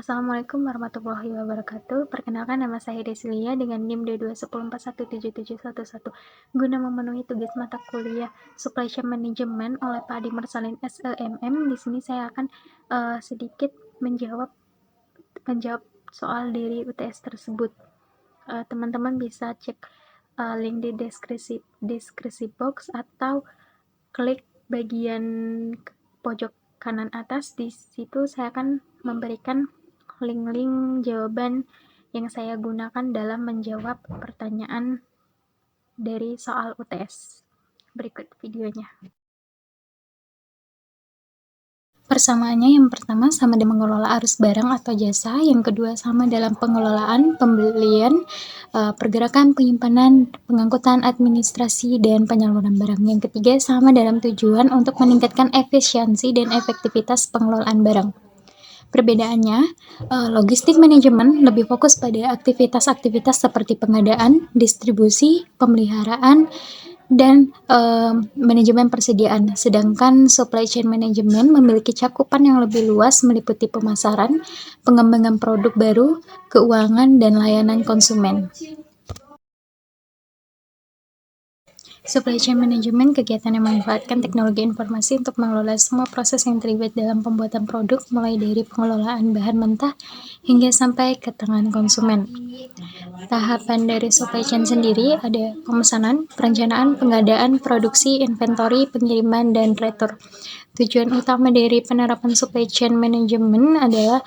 Assalamualaikum warahmatullahi wabarakatuh. Perkenalkan, nama saya Desilia dengan NIM D210417711. Guna memenuhi tugas mata kuliah Supply Chain Management oleh Pak Adi Mursalin SEMM, di sini saya akan sedikit menjawab soal dari UTS tersebut. Teman-teman bisa cek link di deskripsi box atau klik bagian pojok kanan atas. Di situ saya akan memberikan link-link jawaban yang saya gunakan dalam menjawab pertanyaan dari soal UTS. Berikut videonya. Persamaannya yang pertama sama dengan mengelola arus barang atau jasa, yang kedua sama dalam pengelolaan, pembelian, pergerakan, penyimpanan, pengangkutan, administrasi, dan penyaluran barang. Yang ketiga sama dalam tujuan untuk meningkatkan efisiensi dan efektivitas pengelolaan barang. Perbedaannya, logistik manajemen lebih fokus pada aktivitas-aktivitas seperti pengadaan, distribusi, pemeliharaan, dan manajemen persediaan. Sedangkan supply chain management memiliki cakupan yang lebih luas, meliputi pemasaran, pengembangan produk baru, keuangan, dan layanan konsumen. Supply chain management kegiatan yang memanfaatkan teknologi informasi untuk mengelola semua proses yang terlibat dalam pembuatan produk, mulai dari pengelolaan bahan mentah hingga sampai ke tangan konsumen. Tahapan dari supply chain sendiri ada pemesanan, perencanaan, pengadaan, produksi, inventory, pengiriman, dan retur. Tujuan utama dari penerapan supply chain management adalah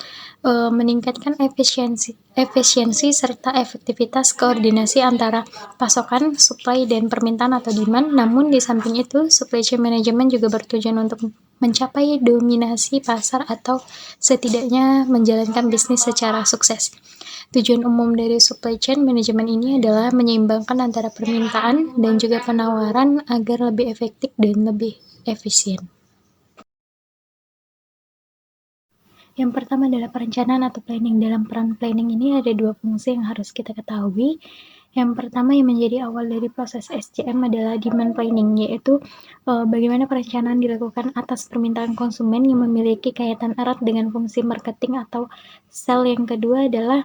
meningkatkan efisiensi serta efektivitas koordinasi antara pasokan, supply, dan permintaan atau demand. Namun di samping itu, supply chain management juga bertujuan untuk mencapai dominasi pasar atau setidaknya menjalankan bisnis secara sukses. Tujuan umum dari supply chain management ini adalah menyeimbangkan antara permintaan dan juga penawaran agar lebih efektif dan lebih efisien. Yang pertama adalah perencanaan atau planning. Dalam peran planning ini ada dua fungsi yang harus kita ketahui. Yang pertama yang menjadi awal dari proses SCM adalah demand planning, yaitu bagaimana perencanaan dilakukan atas permintaan konsumen yang memiliki kaitan erat dengan fungsi marketing atau sell. Yang kedua adalah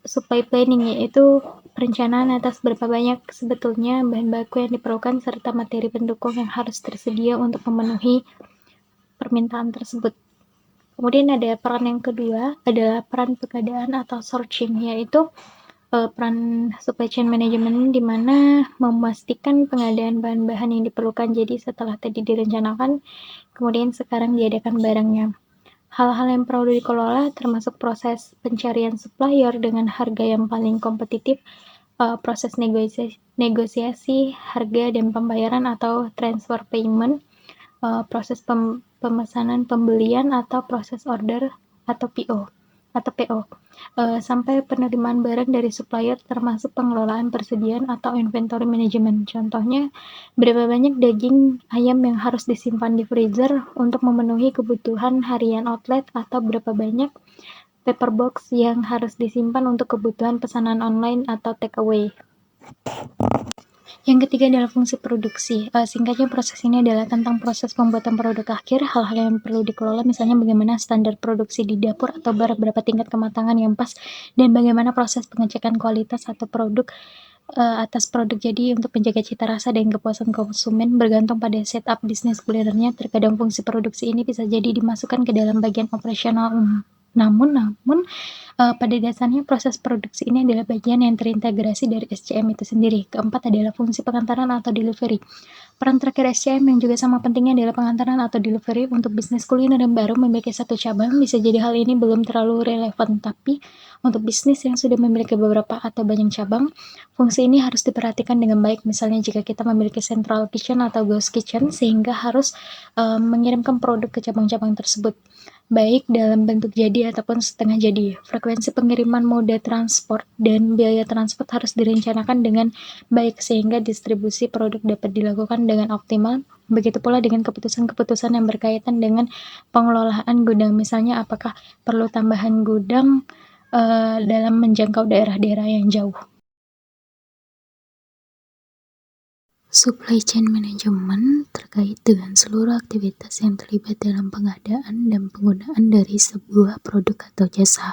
supply planning, yaitu perencanaan atas berapa banyak sebetulnya bahan baku yang diperlukan serta materi pendukung yang harus tersedia untuk memenuhi permintaan tersebut. Kemudian ada peran yang kedua adalah peran pengadaan atau sourcing, yaitu peran supply chain management di mana memastikan pengadaan bahan-bahan yang diperlukan. Jadi setelah tadi direncanakan, kemudian sekarang diadakan barangnya. Hal-hal yang perlu dikelola termasuk proses pencarian supplier dengan harga yang paling kompetitif, proses negosiasi harga dan pembayaran atau transfer payment, proses pemesanan pembelian atau proses order atau PO, sampai penerimaan barang dari supplier, termasuk pengelolaan persediaan atau inventory management. Contohnya, berapa banyak daging ayam yang harus disimpan di freezer untuk memenuhi kebutuhan harian outlet, atau berapa banyak paper box yang harus disimpan untuk kebutuhan pesanan online atau take away. Yang ketiga adalah fungsi produksi. Singkatnya, proses ini adalah tentang proses pembuatan produk akhir. Hal-hal yang perlu dikelola misalnya bagaimana standar produksi di dapur atau berapa tingkat kematangan yang pas, dan bagaimana proses pengecekan kualitas atau produk atas produk jadi untuk menjaga cita rasa dan kepuasan konsumen bergantung pada setup bisnis kulinernya. Terkadang fungsi produksi ini bisa jadi dimasukkan ke dalam bagian operasional namun pada dasarnya proses produksi ini adalah bagian yang terintegrasi dari SCM itu sendiri. Keempat adalah fungsi pengantaran atau delivery. Peran terakhir SCM yang juga sama pentingnya adalah pengantaran atau delivery. Untuk bisnis kuliner yang baru memiliki satu cabang, bisa jadi hal ini belum terlalu relevan, tapi untuk bisnis yang sudah memiliki beberapa atau banyak cabang, fungsi ini harus diperhatikan dengan baik. Misalnya jika kita memiliki central kitchen atau ghost kitchen, sehingga harus mengirimkan produk ke cabang-cabang tersebut, baik dalam bentuk jadi ataupun setengah jadi. Frekuensi pengiriman, moda transport, dan biaya transport harus direncanakan dengan baik sehingga distribusi produk dapat dilakukan dengan optimal. Begitu pula dengan keputusan-keputusan yang berkaitan dengan pengelolaan gudang, misalnya apakah perlu tambahan gudang dalam menjangkau daerah-daerah yang jauh. Supply chain management terkait dengan seluruh aktivitas yang terlibat dalam pengadaan dan penggunaan dari sebuah produk atau jasa.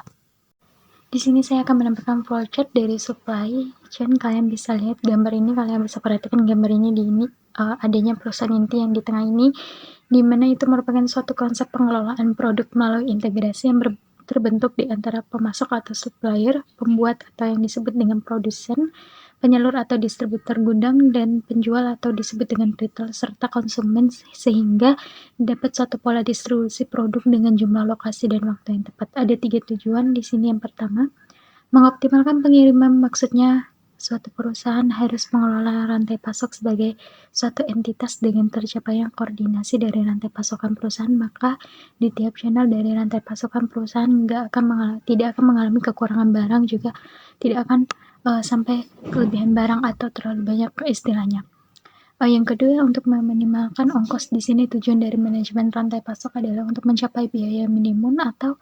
Di sini saya akan menampilkan flowchart dari supply chain. Kalian bisa lihat gambar ini, kalian bisa perhatikan gambar ini di ini adanya perusahaan inti yang di tengah ini, di mana itu merupakan suatu konsep pengelolaan produk melalui integrasi yang terbentuk di antara pemasok atau supplier, pembuat atau yang disebut dengan produsen, penyalur atau distributor gudang, dan penjual atau disebut dengan retail, serta konsumen, sehingga dapat suatu pola distribusi produk dengan jumlah lokasi dan waktu yang tepat. Ada 3 tujuan di sini. Yang pertama, mengoptimalkan pengiriman, maksudnya suatu perusahaan harus mengelola rantai pasok sebagai suatu entitas dengan tercapainya koordinasi dari rantai pasokan perusahaan, maka di tiap channel dari rantai pasokan perusahaan tidak akan mengalami kekurangan barang, juga tidak akan sampai kelebihan barang atau terlalu banyak istilahnya. Yang kedua, untuk meminimalkan ongkos. Di sini tujuan dari manajemen rantai pasok adalah untuk mencapai biaya minimum atau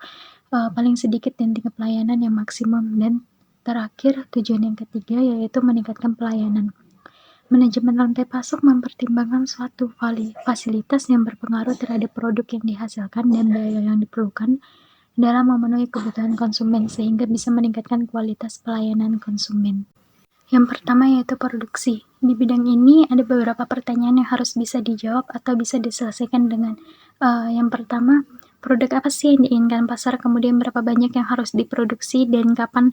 paling sedikit dan tingkat pelayanan yang maksimum. Dan terakhir, tujuan yang ketiga yaitu meningkatkan pelayanan. Manajemen rantai pasok mempertimbangkan suatu fasilitas yang berpengaruh terhadap produk yang dihasilkan dan biaya yang diperlukan dalam memenuhi kebutuhan konsumen, sehingga bisa meningkatkan kualitas pelayanan konsumen. Yang pertama yaitu produksi. Di bidang ini ada beberapa pertanyaan yang harus bisa dijawab atau bisa diselesaikan dengan yang pertama, produk apa sih yang diinginkan pasar, kemudian berapa banyak yang harus diproduksi, dan kapan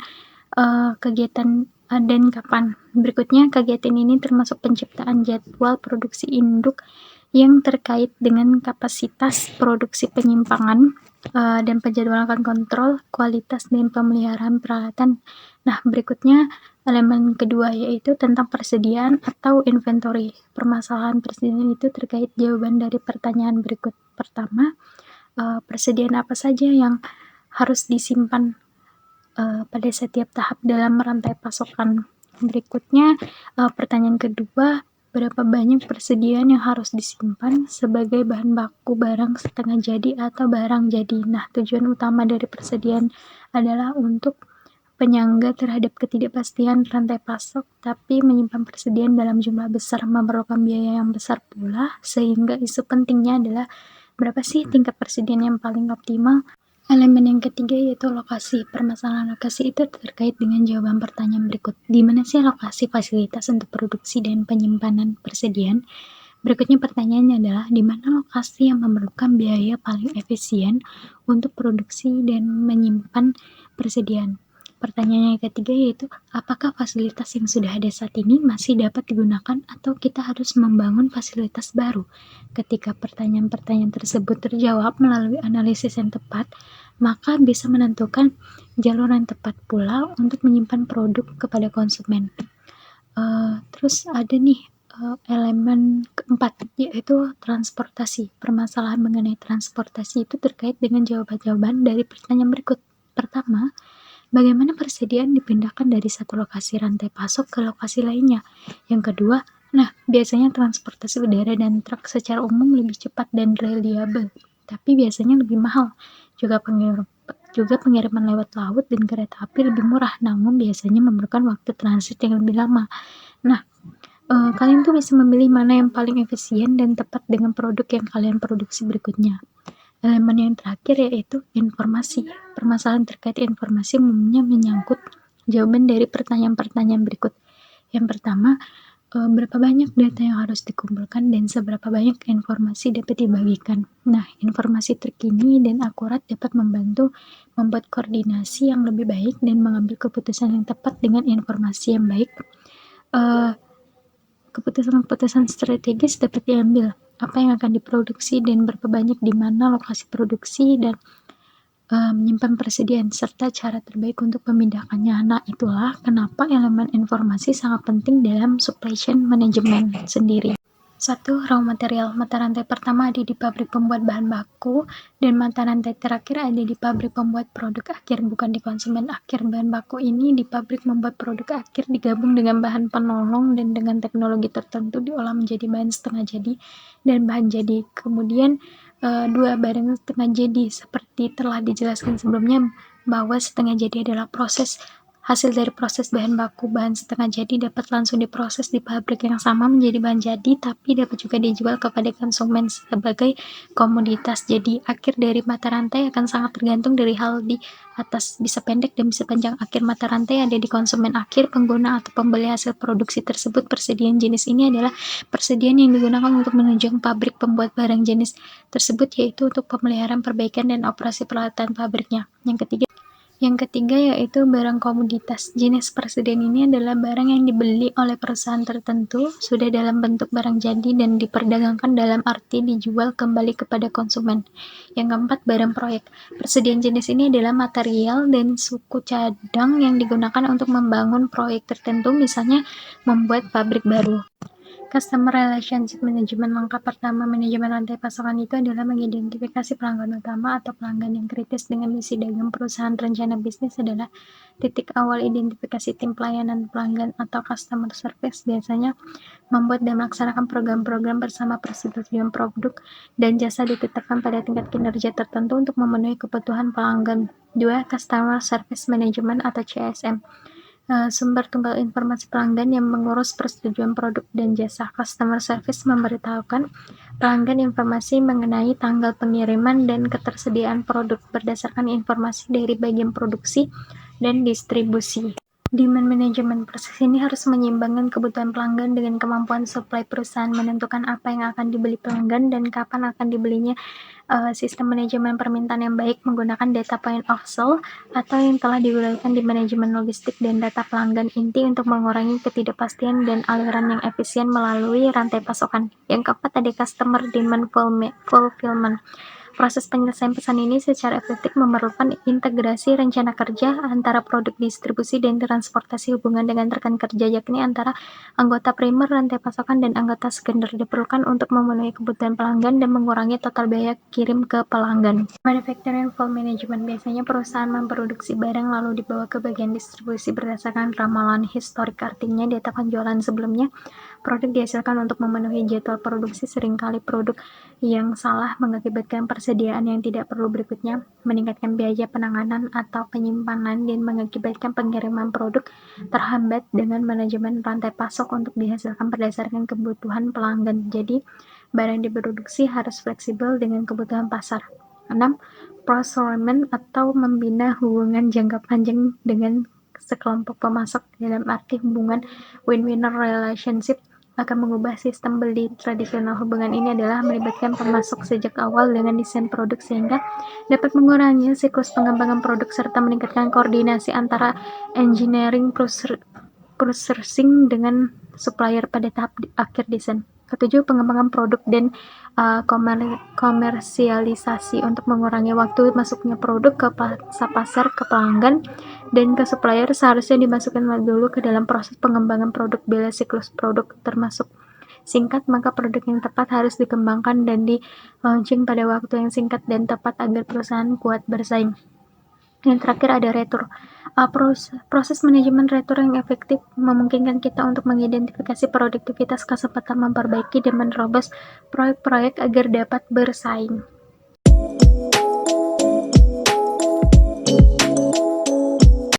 kegiatan dan kapan. Berikutnya, kegiatan ini termasuk penciptaan jadwal produksi induk yang terkait dengan kapasitas produksi, penyimpangan, dan penjadwalan kontrol kualitas dan pemeliharaan peralatan. Nah, berikutnya elemen kedua yaitu tentang persediaan atau inventory. Permasalahan persediaan itu terkait jawaban dari pertanyaan berikut. Pertama, persediaan apa saja yang harus disimpan pada setiap tahap dalam rantai pasokan. Berikutnya, pertanyaan kedua, berapa banyak persediaan yang harus disimpan sebagai bahan baku barang setengah jadi atau barang jadi. Nah, tujuan utama dari persediaan adalah untuk penyangga terhadap ketidakpastian rantai pasok, tapi menyimpan persediaan dalam jumlah besar memerlukan biaya yang besar pula, sehingga isu pentingnya adalah berapa sih tingkat persediaan yang paling optimal. Elemen yang ketiga yaitu lokasi. Permasalahan lokasi itu terkait dengan jawaban pertanyaan berikut. Di mana sih lokasi fasilitas untuk produksi dan penyimpanan persediaan? Berikutnya pertanyaannya adalah, di mana lokasi yang memerlukan biaya paling efisien untuk produksi dan menyimpan persediaan? Pertanyaan yang ketiga yaitu, apakah fasilitas yang sudah ada saat ini masih dapat digunakan atau kita harus membangun fasilitas baru? Ketika pertanyaan-pertanyaan tersebut terjawab melalui analisis yang tepat, maka bisa menentukan jalur yang tepat pula untuk menyimpan produk kepada konsumen. Terus ada nih elemen keempat, yaitu transportasi. Permasalahan mengenai transportasi itu terkait dengan jawaban-jawaban dari pertanyaan berikut. Pertama, bagaimana persediaan dipindahkan dari satu lokasi rantai pasok ke lokasi lainnya? Yang kedua, biasanya transportasi udara dan truk secara umum lebih cepat dan reliable, tapi biasanya lebih mahal. Juga pengiriman lewat laut dan kereta api lebih murah, namun biasanya memerlukan waktu transit yang lebih lama. Nah, kalian tuh bisa memilih mana yang paling efisien dan tepat dengan produk yang kalian produksi berikutnya. Elemen yang terakhir yaitu informasi. Permasalahan terkait informasi umumnya menyangkut jawaban dari pertanyaan-pertanyaan berikut. Yang pertama, berapa banyak data yang harus dikumpulkan dan seberapa banyak informasi dapat dibagikan. Nah, informasi terkini dan akurat dapat membantu membuat koordinasi yang lebih baik dan mengambil keputusan yang tepat dengan informasi yang baik. Keputusan-keputusan strategis dapat diambil, apa yang akan diproduksi dan berapa banyak, di mana lokasi produksi, dan menyimpan persediaan, serta cara terbaik untuk memindahkannya. Nah, itulah kenapa elemen informasi sangat penting dalam supply chain management sendiri. 1. Raw material. Mata rantai pertama ada di pabrik pembuat bahan baku, dan mata rantai terakhir ada di pabrik pembuat produk akhir, bukan di konsumen akhir. Bahan baku ini di pabrik membuat produk akhir digabung dengan bahan penolong dan dengan teknologi tertentu diolah menjadi bahan setengah jadi dan bahan jadi. Kemudian 2. Barang setengah jadi. Seperti telah dijelaskan sebelumnya bahwa setengah jadi adalah proses hasil dari proses bahan baku, bahan setengah jadi dapat langsung diproses di pabrik yang sama menjadi bahan jadi, tapi dapat juga dijual kepada konsumen sebagai komoditas. Jadi, akhir dari mata rantai akan sangat tergantung dari hal di atas, bisa pendek dan bisa panjang. Akhir mata rantai ada di konsumen akhir, pengguna atau pembeli hasil produksi tersebut. Persediaan jenis ini adalah persediaan yang digunakan untuk menunjang pabrik pembuat barang jenis tersebut, yaitu untuk pemeliharaan, perbaikan, dan operasi peralatan pabriknya. Yang ketiga yaitu barang komoditas. Jenis persediaan ini adalah barang yang dibeli oleh perusahaan tertentu, sudah dalam bentuk barang jadi dan diperdagangkan dalam arti dijual kembali kepada konsumen. Yang keempat, barang proyek. Persediaan jenis ini adalah material dan suku cadang yang digunakan untuk membangun proyek tertentu, misalnya membuat pabrik baru. Customer Relationship Management. Langkah pertama manajemen rantai pasokan itu adalah mengidentifikasi pelanggan utama atau pelanggan yang kritis dengan misi dagang perusahaan. Rencana bisnis adalah titik awal identifikasi tim pelayanan pelanggan atau customer service, biasanya membuat dan melaksanakan program-program bersama persetujuan produk dan jasa ditetapkan pada tingkat kinerja tertentu untuk memenuhi kebutuhan pelanggan. 2. Customer Service Management atau CSM. Sumber tunggal informasi pelanggan yang mengurus persetujuan produk dan jasa. Customer Service memberitahukan pelanggan informasi mengenai tanggal pengiriman dan ketersediaan produk berdasarkan informasi dari bagian produksi dan distribusi. Demand management. Proses ini harus menyeimbangkan kebutuhan pelanggan dengan kemampuan supply perusahaan, menentukan apa yang akan dibeli pelanggan dan kapan akan dibelinya. Sistem manajemen permintaan yang baik menggunakan data point of sale atau yang telah digunakan di manajemen logistik dan data pelanggan inti untuk mengurangi ketidakpastian dan aliran yang efisien melalui rantai pasokan. Yang keempat, ada customer demand fulfillment. Proses penyelesaian pesan ini secara efektif memerlukan integrasi rencana kerja antara produk distribusi dan transportasi, hubungan dengan rekan kerja, yakni antara anggota primer rantai pasokan dan anggota sekunder, diperlukan untuk memenuhi kebutuhan pelanggan dan mengurangi total biaya kirim ke pelanggan. Manufacturing Flow Management. Biasanya perusahaan memproduksi barang lalu dibawa ke bagian distribusi berdasarkan ramalan historik, artinya data penjualan sebelumnya. Produk dihasilkan untuk memenuhi jadwal produksi. Seringkali produk yang salah mengakibatkan persediaan yang tidak perlu berikutnya, meningkatkan biaya penanganan atau penyimpanan, dan mengakibatkan pengiriman produk terhambat dengan manajemen rantai pasok untuk dihasilkan berdasarkan kebutuhan pelanggan. Jadi, barang diproduksi harus fleksibel dengan kebutuhan pasar. 6. Procurement atau membina hubungan jangka panjang dengan sekelompok pemasok, dalam arti hubungan win-winner relationship akan mengubah sistem beli tradisional. Hubungan ini adalah melibatkan pemasok sejak awal dengan desain produk sehingga dapat mengurangi siklus pengembangan produk serta meningkatkan koordinasi antara engineering processing dengan supplier pada tahap akhir desain. Ketujuh, pengembangan produk dan komersialisasi. Untuk mengurangi waktu masuknya produk ke pasar, ke pelanggan, dan ke supplier, seharusnya dimasukkan dulu ke dalam proses pengembangan produk bila siklus produk termasuk singkat, maka produk yang tepat harus dikembangkan dan di launching pada waktu yang singkat dan tepat agar perusahaan kuat bersaing. Yang terakhir ada retur. Proses manajemen retur yang efektif memungkinkan kita untuk mengidentifikasi produktivitas, kesempatan memperbaiki dan menerobos proyek-proyek agar dapat bersaing.